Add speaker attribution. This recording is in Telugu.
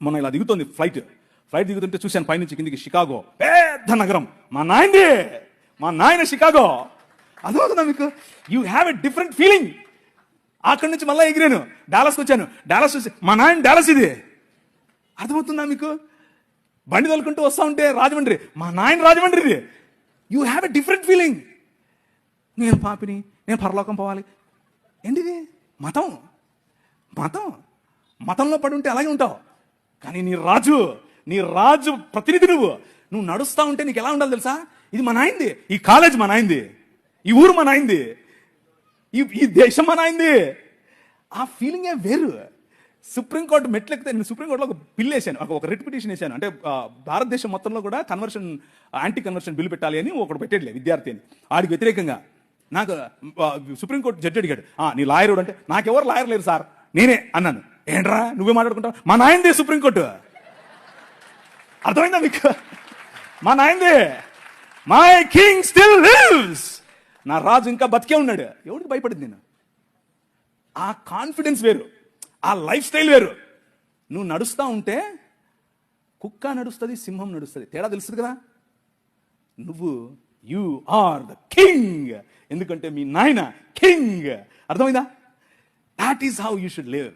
Speaker 1: మొన్న ఇలా దిగుతుంది ఫ్లైట్ దిగుతుంటే చూశాను పైనుంచి కిందికి, షికాగో పెద్ద నగరం, మా నాయన షికాగో. అర్థమవుతుందా మీకు? You have a different feeling. అక్కడి నుంచి మళ్ళీ ఎగిరాను, డాలస్కి వచ్చాను, డాలస్ చూసి మా నాయన డాలస్ ఇది. అర్థమవుతుందా మీకు? బండి తోలుకుంటూ వస్తా ఉంటే రాజమండ్రి, మా నాయన రాజమండ్రి ఇది. You have a different feeling. నేను పాపిని, నేను పరలోకం పోవాలి. ఏంటిది? మతంలో పడి ఉంటే అలాగే ఉంటావు. కానీ నీ రాజు ప్రతినిధి నువ్వు నడుస్తా ఉంటే నీకు ఎలా ఉండాలి తెలుసా? ఇది మా నాయనది, ఈ కాలేజ్ మా నాయనది, ఈ ఊరు మా నాయనది, ఈ దేశం మా నాయనది. ఆ ఫీలింగే వేరు. సుప్రీంకోర్టు మెట్లెక్కితే, నేను సుప్రీంకోర్టులో ఒక బిల్ వేసాను, ఒక రిట్ పిటిషన్ వేసాను. అంటే భారతదేశం మొత్తంలో కూడా యాంటీ కన్వర్షన్ బిల్ పెట్టాలి అని ఒకటి పెట్టేట్లే విద్యార్థి అని. ఆడికి వ్యతిరేకంగా నాకు సుప్రీంకోర్టు జడ్జి అడిగాడు, నీ లాయర్ అంటే, నాకెవరు లాయర్ లేరు సార్, నేనే అన్నాను. ఏంట్రా నువ్వే మాట్లాడుకుంటావు? మా నాయనదే సుప్రీంకోర్టు. అర్థమైందా మీకు? మా నాయనదే. My king still lives. నా రాజు ఇంకా బతికే ఉన్నాడు. ఎవరికి భయపడింది నేను? ఆ కాన్ఫిడెన్స్ వేరు, ఆ లైఫ్ స్టైల్ వేరు. నువ్వు నడుస్తా ఉంటే కుక్క నడుస్తుంది, సింహం నడుస్తుంది, తేడా తెలుస్తుంది కదా. యు ఆర్ ద కింగ్, ఎందుకంటే మీ నాయన కింగ్. అర్థమైందా? That is how you should live.